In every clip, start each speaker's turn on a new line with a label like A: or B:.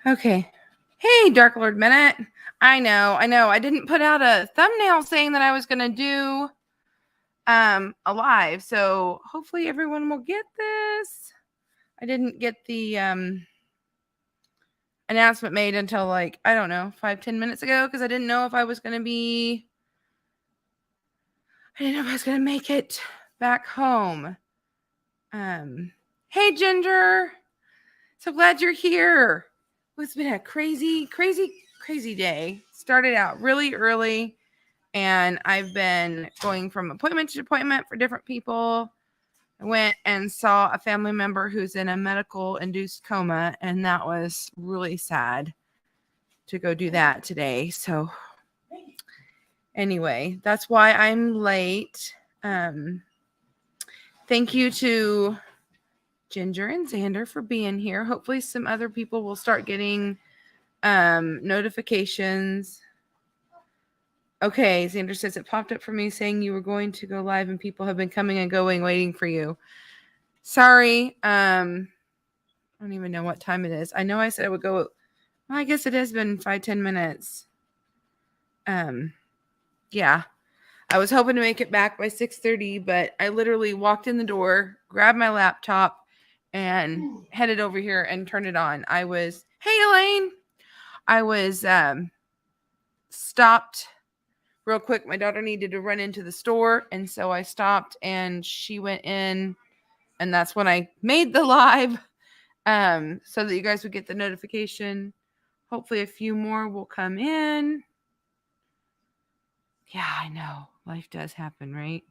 A: Okay. Hey, Dark Lord Minute. I know. I didn't put out a thumbnail saying that I was going to do a live, so hopefully everyone will get this. I didn't get the announcement made until like, I don't know, 5-10 minutes ago, because I didn't know if I was going to make it back home. Hey, Ginger. So glad you're here. It's been a crazy day. Started out really early, and I've been going from appointment to appointment for different people. I went and saw a family member who's in a medical-induced coma, and that was really sad to go do that today. So anyway, that's why I'm late. Thank you to Ginger and Xander for being here. Hopefully some other people will start getting notifications. Okay, Xander says it popped up for me saying you were going to go live and people have been coming and going waiting for you. Sorry. I don't even know what time it is. I know I said I would go. Well, I guess it has been 5-10 minutes. Yeah. I was hoping to make it back by 6:30, but I literally walked in the door, grabbed my laptop, and headed over here and turned it on. Hey, Elaine. I was stopped real quick. My daughter needed to run into the store, and so I stopped, and she went in, and that's when I made the live, so that you guys would get the notification. Hopefully a few more will come in. Yeah, I know. Life does happen, right?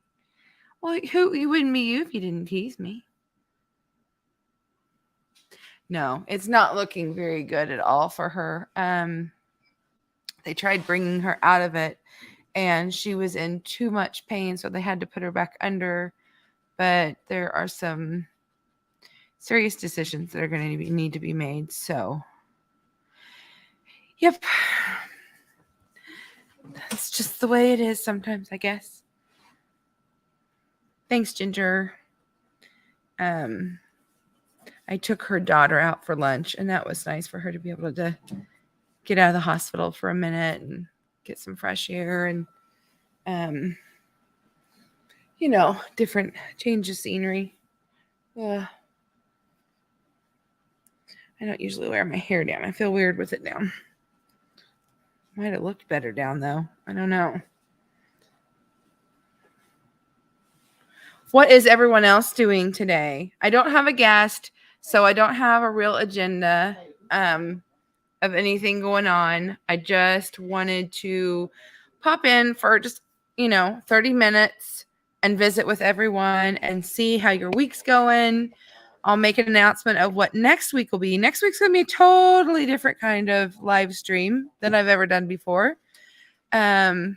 A: Well, it wouldn't be you if you didn't tease me. No, it's not looking very good at all for her. They tried bringing her out of it, and she was in too much pain, so they had to put her back under. But there are some serious decisions that are going to need to be made. So, yep. That's just the way it is sometimes, I guess. Thanks, Ginger. I took her daughter out for lunch, and that was nice for her to be able to get out of the hospital for a minute and get some fresh air and, different change of scenery. I don't usually wear my hair down. I feel weird with it down. Might have looked better down, though. I don't know. What is everyone else doing today? I don't have a guest, so I don't have a real agenda of anything going on. I just wanted to pop in for just, 30 minutes and visit with everyone and see how your week's going. I'll make an announcement of what next week will be. Next week's going to be a totally different kind of live stream than I've ever done before. And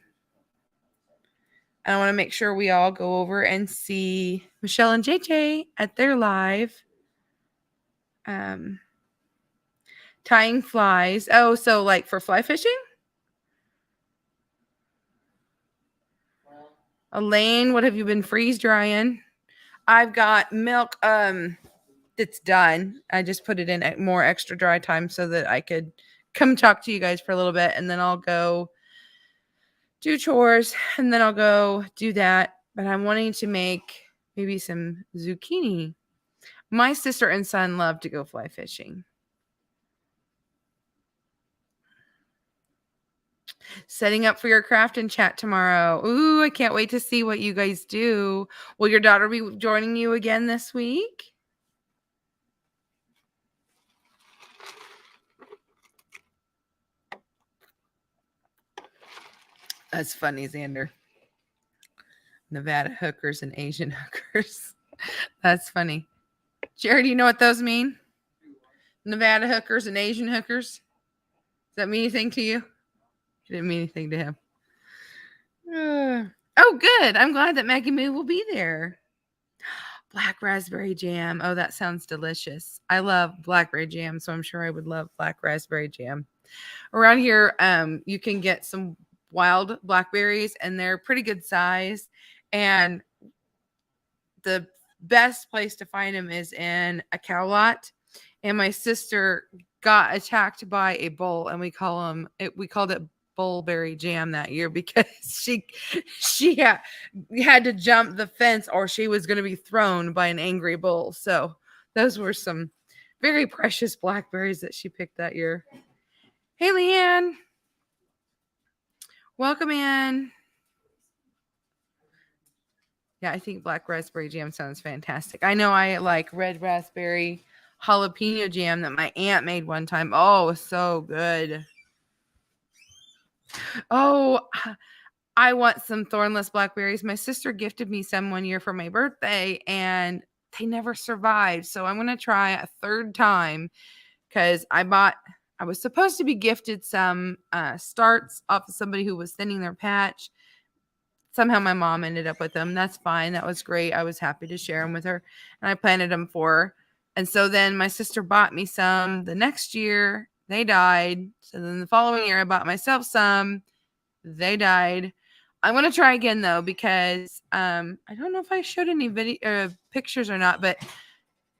A: I want to make sure we all go over and see Michelle and JJ at their live. Tying flies. Oh, so like for fly fishing? Elaine, what have you been freeze drying? I've got milk that's done. I just put it in at more extra dry time so that I could come talk to you guys for a little bit, and then I'll go do chores, and then I'll go do that. But I'm wanting to make maybe some zucchini. My sister and son love to go fly fishing. Setting up for your craft and chat tomorrow. Ooh, I can't wait to see what you guys do. Will your daughter be joining you again this week? That's funny, Xander. Nevada hookers and Asian hookers. That's funny. Jared, do you know what those mean? Nevada hookers and Asian hookers? Does that mean anything to you? It didn't mean anything to him. Oh, good. I'm glad that Maggie Moo will be there. Black raspberry jam. Oh, that sounds delicious. I love blackberry jam, so I'm sure I would love black raspberry jam. Around here, you can get some wild blackberries, and they're pretty good size. And the best place to find them is in a cow lot. And my sister got attacked by a bull, and we called it bullberry jam that year because she had to jump the fence or she was going to be thrown by an angry bull. So those were some very precious blackberries that she picked that year. Hey, Leanne. Welcome in. Yeah, I think black raspberry jam sounds fantastic. I know I like red raspberry jalapeno jam that my aunt made one time. Oh, so good. Oh, I want some thornless blackberries. My sister gifted me some one year for my birthday and they never survived. So I'm going to try a third time because I was supposed to be gifted some starts off of somebody who was thinning their patch. Somehow my mom ended up with them. That's fine. That was great. I was happy to share them with her and I planted them for her. And so then my sister bought me some the next year. They died. So then the following year I bought myself some. They died. I'm going to try again though, because I don't know if I showed any pictures or not, but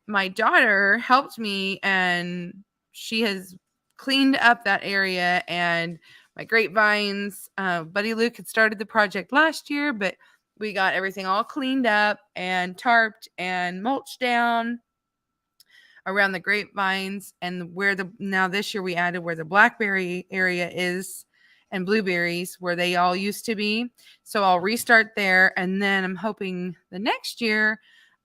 A: my daughter helped me and she has cleaned up that area and my grapevines. Buddy Luke had started the project last year, but we got everything all cleaned up and tarped and mulched down around the grapevines, and now this year we added where the blackberry area is and blueberries where they all used to be. So I'll restart there, and then I'm hoping the next year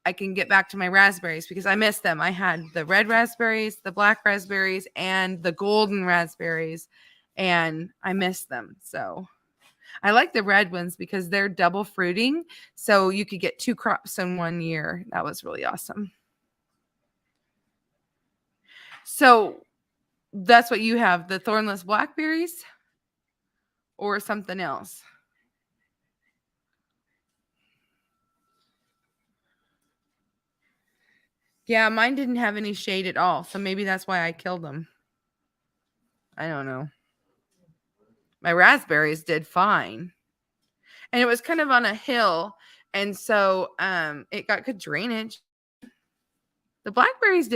A: I can get back to my raspberries because I miss them. I had the red raspberries, the black raspberries, and the golden raspberries, and I miss them. So I like the red ones because they're double fruiting, so you could get 2 crops in 1 year. That was really awesome. So that's what you have, the thornless blackberries or something else? Yeah, mine didn't have any shade at all. So maybe that's why I killed them. I don't know. My raspberries did fine. And it was kind of on a hill. And so it got good drainage. The blueberries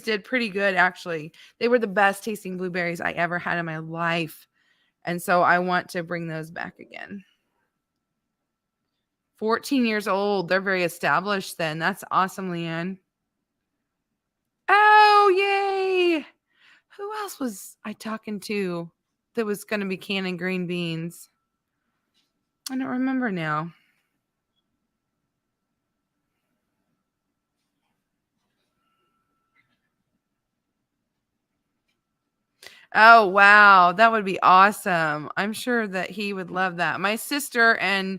A: did pretty good, actually. They were the best tasting blueberries I ever had in my life. And so I want to bring those back again. 14 years old. They're very established then. That's awesome, Leanne. Oh, yay. Who else was I talking to that was going to be canning green beans? I don't remember now. Oh, wow. That would be awesome. I'm sure that he would love that. My sister and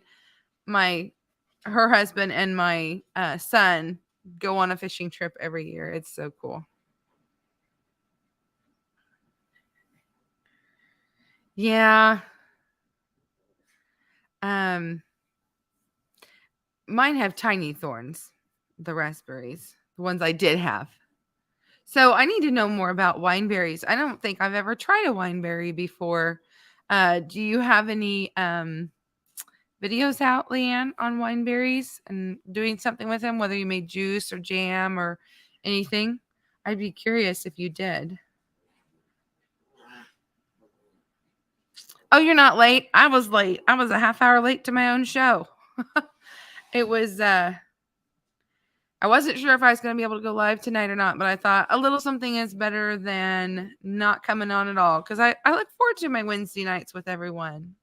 A: her husband and my son go on a fishing trip every year. It's so cool. Yeah. Mine have tiny thorns, the raspberries, the ones I did have. So I need to know more about wineberries. I don't think I've ever tried a wineberry before. Do you have any videos out, Leanne, on wineberries and doing something with them, whether you made juice or jam or anything? I'd be curious if you did. Oh, you're not late? I was late. I was a half hour late to my own show. It was I wasn't sure if I was going to be able to go live tonight or not, but I thought a little something is better than not coming on at all, because I look forward to my Wednesday nights with everyone.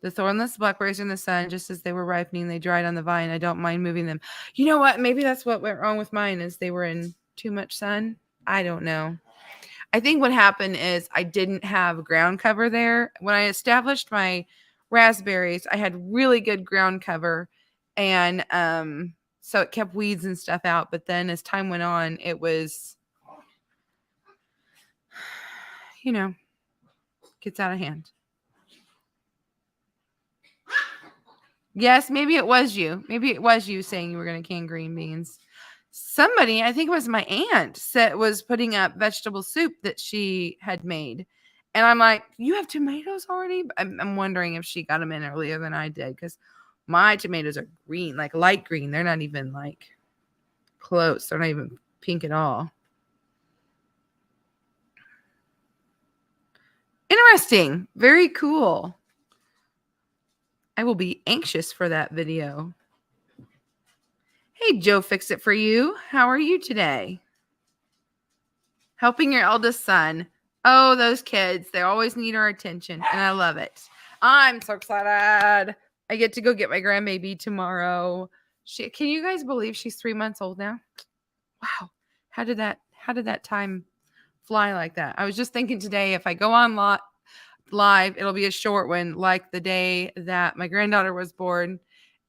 A: The thornless blackberries in the sun, just as they were ripening, they dried on the vine. I don't mind moving them. You know what? Maybe that's what went wrong with mine, is they were in too much sun. I don't know. I think what happened is I didn't have ground cover there. When I established my raspberries, I had really good ground cover, and so it kept weeds and stuff out. But then as time went on, it was, gets out of hand. Yes, maybe it was you. Maybe it was you saying you were going to can green beans. Somebody, I think it was my aunt, was putting up vegetable soup that she had made. And I'm like, you have tomatoes already? I'm wondering if she got them in earlier than I did, because my tomatoes are green, like light green. They're not even like close. They're not even pink at all. Interesting. Very cool. I will be anxious for that video. Hey, Joe, fix it for you. How are you today? Helping your eldest son. Oh, those kids. They always need our attention, and I love it. I'm so excited. I get to go get my grandbaby tomorrow. Can you guys believe she's 3 months old now? Wow. How did that time fly like that? I was just thinking today, if I go on live, it'll be a short one, like the day that my granddaughter was born.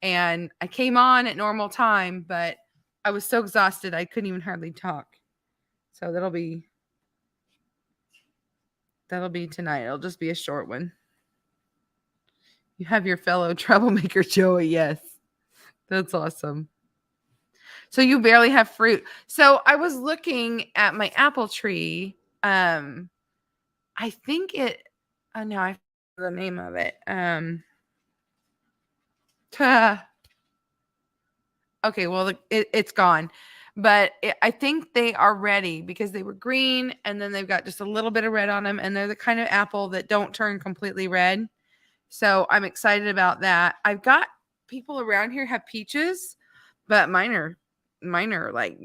A: And I came on at normal time, but I was so exhausted I couldn't even hardly talk. So that'll be tonight. It'll just be a short one. You have your fellow troublemaker, Joey. Yes. That's awesome. So you barely have fruit. So I was looking at my apple tree. I think I forgot the name of it. Okay, well, it's gone. But I think they are ready because they were green and then they've got just a little bit of red on them. And they're the kind of apple that don't turn completely red. So I'm excited about that. I've got people around here have peaches, but mine are like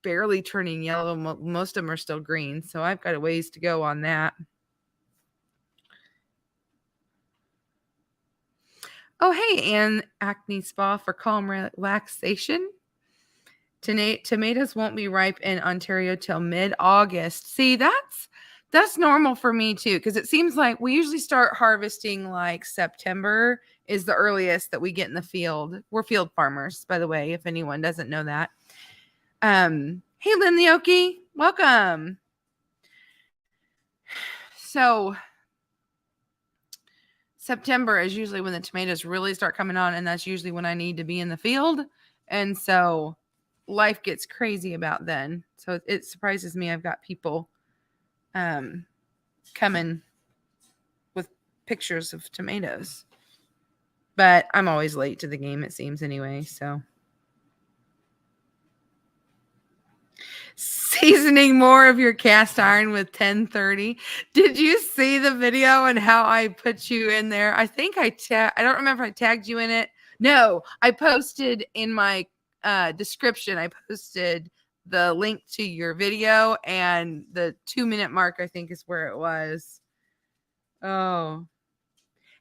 A: barely turning yellow. Most of them are still green. So I've got a ways to go on that. Oh, hey, and Acne Spa for calm relaxation. Tomatoes won't be ripe in Ontario till mid-August. See, that's normal for me too, because it seems like we usually start harvesting like September is the earliest that we get in the field. We're field farmers, by the way, if anyone doesn't know that. Hey, Lynn the Okie, welcome. So September is usually when the tomatoes really start coming on, and that's usually when I need to be in the field. And so life gets crazy about then. So it surprises me. I've got people coming with pictures of tomatoes. But I'm always late to the game, it seems, anyway. So seasoning more of your cast iron with 1030. Did you see the video and how I put you in there? I think I don't remember if I tagged you in it. No, I posted in my description. I posted the link to your video, and the 2-minute mark, I think, is where it was. Oh,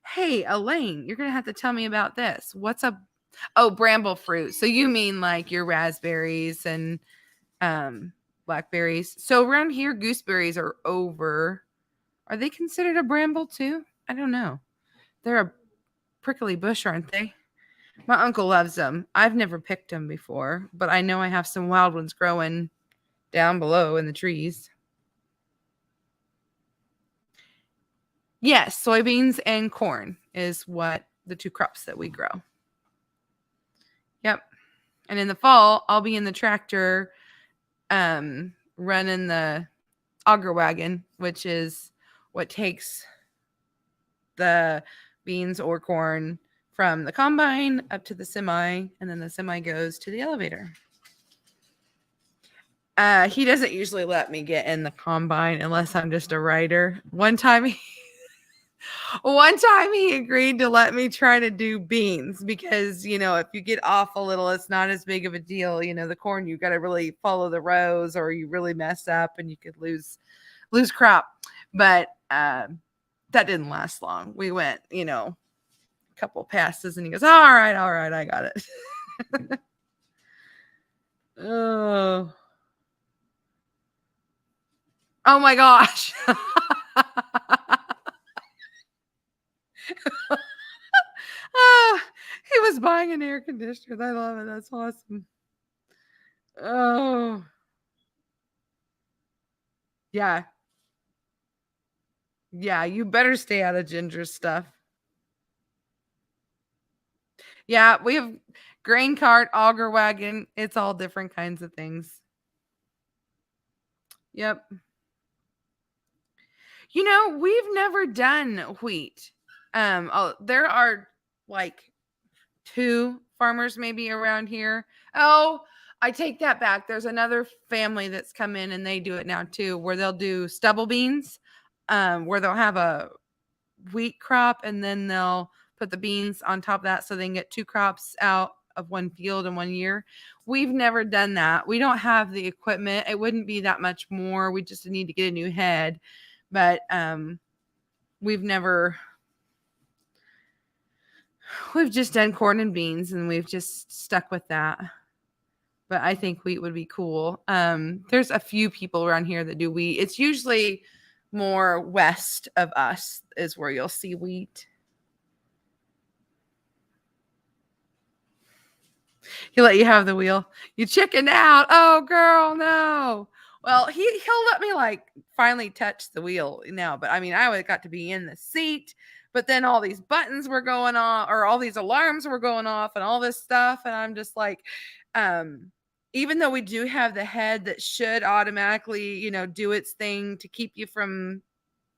A: hey, Elaine, you're gonna have to tell me about this. What's a bramble fruit? So you mean like your raspberries and blackberries? So around here, gooseberries are over. Are they considered a bramble too? I don't know. They're a prickly bush, aren't they? My uncle loves them. I've never picked them before, but I know I have some wild ones growing down below in the trees. Yes, soybeans and corn is what the two crops that we grow. Yep. And in the fall, I'll be in the tractor running the auger wagon, which is what takes the beans or corn from the combine up to the semi, and then the semi goes to the elevator. He doesn't usually let me get in the combine unless I'm just a rider. One time he agreed to let me try to do beans because, if you get off a little, it's not as big of a deal. The corn, you got to really follow the rows or you really mess up and you could lose crop. But that didn't last long. We went, a couple passes and he goes, all right, I got it. Oh my gosh. He was buying an air conditioner. I love it. That's awesome. Oh. Yeah. Yeah, you better stay out of Ginger's stuff. Yeah, we have grain cart, auger wagon. It's all different kinds of things. Yep. We've never done wheat. There are like 2 farmers maybe around here. Oh, I take that back. There's another family that's come in and they do it now too, where they'll do stubble beans, where they'll have a wheat crop and then they'll put the beans on top of that so they can get 2 crops out of one field in 1 year. We've never done that. We don't have the equipment. It wouldn't be that much more. We just need to get a new head. But we've just done corn and beans and we've just stuck with that. But I think wheat would be cool. There's a few people around here that do wheat. It's usually more west of us is where you'll see wheat. He'll let you have the wheel. You chickened out. Oh, girl, no. Well, he'll let me like finally touch the wheel now. But I mean, I got to be in the seat. But then all these buttons were going on, or all these alarms were going off, and all this stuff. And I'm just like, even though we do have the head that should automatically, do its thing to keep you from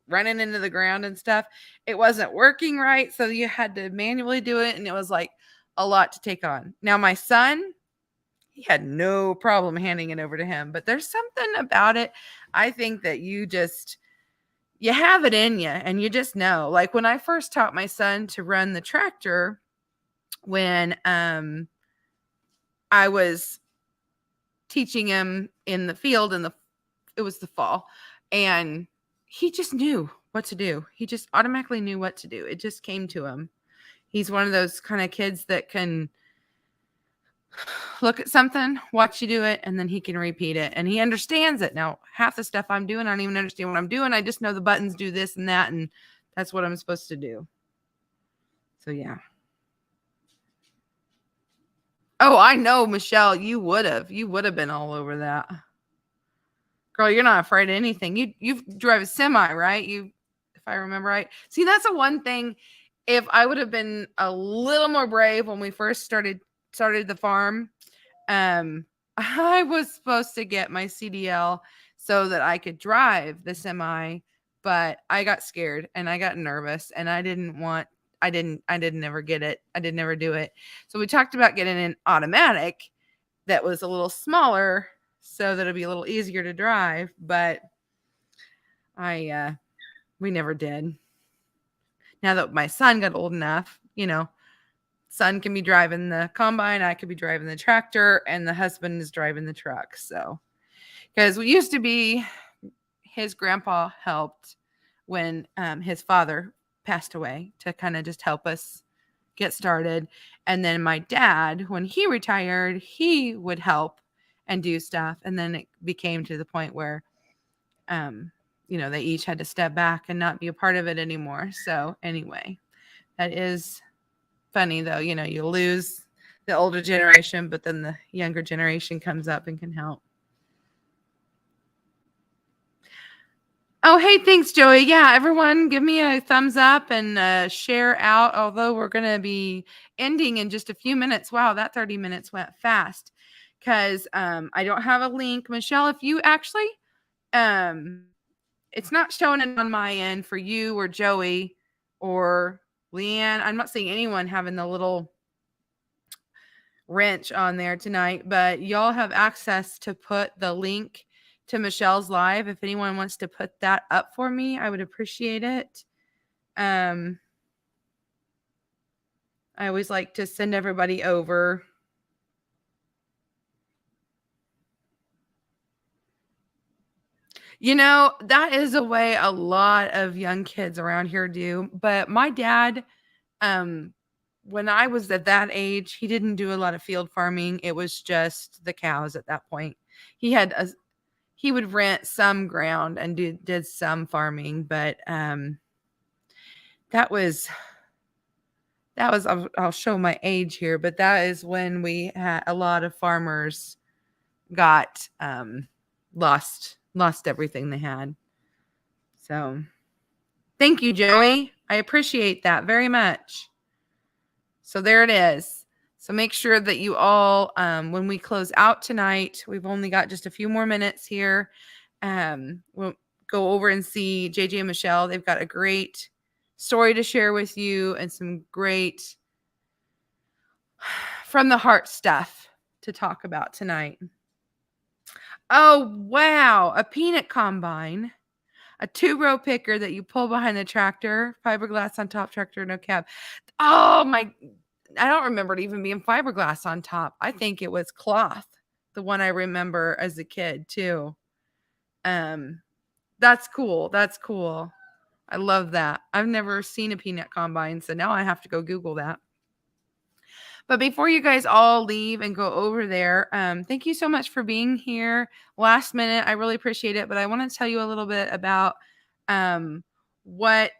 A: running into the ground and stuff, it wasn't working right. So you had to manually do it. And it was like a lot to take on. Now, my son, he had no problem handing it over to him, but there's something about it. I think that you have it in you and you just know. Like when I first taught my son to run the tractor, when I was teaching him in the field it was the fall, and he just knew what to do. He just automatically knew what to do. It just came to him. He's one of those kind of kids that can look at something, watch you do it, and then he can repeat it. And he understands it. Now, half the stuff I'm doing, I don't even understand what I'm doing. I just know the buttons do this and that, and that's what I'm supposed to do. So, yeah. Oh, I know, Michelle, you would have been all over that. Girl, you're not afraid of anything. You drive a semi, right? If I remember right. See, that's the one thing. If I would have been a little more brave when we first started the farm, I was supposed to get my CDL so that I could drive the semi, but I got scared and I got nervous and I didn't ever get it. I didn't ever do it. So we talked about getting an automatic that was a little smaller so that it'd be a little easier to drive, but we never did. Now that my son got old enough, son can be driving the combine, I could be driving the tractor, and the husband is driving the truck. So, because we used to be, his grandpa helped when his father passed away to kind of just help us get started. And then my dad, when he retired, he would help and do stuff. And then it became to the point where, they each had to step back and not be a part of it anymore. So anyway, that is funny though. You lose the older generation, but then the younger generation comes up and can help. Oh, hey, thanks, Joey. Yeah, everyone give me a thumbs up and share out, although we're going to be ending in just a few minutes. Wow, that 30 minutes went fast because I don't have a link. Michelle, if you actually, it's not showing it on my end for you or Joey or Leanne. I'm not seeing anyone having the little wrench on there tonight, but y'all have access to put the link to Michelle's live. If anyone wants to put that up for me, I would appreciate it. I always like to send everybody over. That is a way a lot of young kids around here do. But my dad, when I was at that age, he didn't do a lot of field farming. It was just the cows at that point. He would rent some ground and did some farming, but that was I'll show my age here, but that is when we had a lot of farmers got lost everything they had. So thank you, Joey. I appreciate that very much. So there it is. So make sure that you all, when we close out tonight, we've only got just a few more minutes here. go over and see JJ and Michelle. They've got a great story to share with you and some great from the heart stuff to talk about tonight. Oh, wow. A peanut combine, a 2-row picker that you pull behind the tractor, fiberglass on top, tractor, no cab. Oh, my. I don't remember it even being fiberglass on top. I think it was cloth, the one I remember as a kid, too. That's cool. That's cool. I love that. I've never seen a peanut combine, so now I have to go Google that. But before you guys all leave and go over there, thank you so much for being here. Last minute, I really appreciate it. But I want to tell you a little bit about what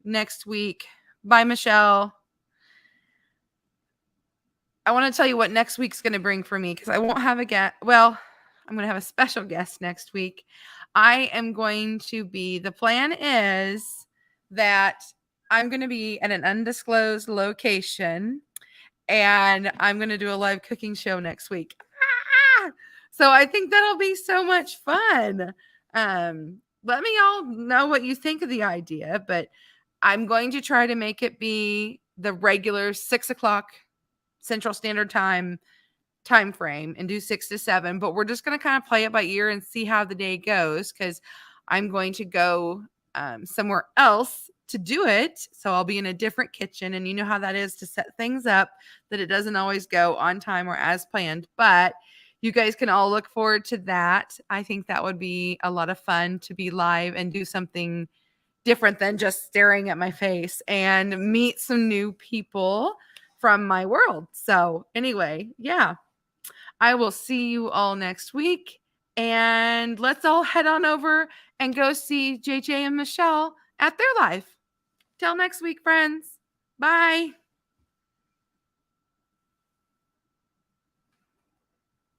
A: next week by Michelle. I want to tell you what next week's going to bring for me because I won't have a guest. Well, I'm going to have a special guest next week. I am going to be, the plan is that I'm going to be at an undisclosed location and I'm going to do a live cooking show next week. So I think that'll be so much fun. Let me all know what you think of the idea, but I'm going to try to make it be the regular 6:00 Central Standard Time frame and do 6 to 7, but we're just going to kind of play it by ear and see how the day goes because I'm going to go somewhere else to do it. So I'll be in a different kitchen, and you know how that is to set things up, that it doesn't always go on time or as planned, but you guys can all look forward to that. I think that would be a lot of fun to be live and do something different than just staring at my face and meet some new people from my world. So anyway, yeah, I will see you all next week. And let's all head on over and go see JJ and Michelle at their live. Till next week, friends. Bye.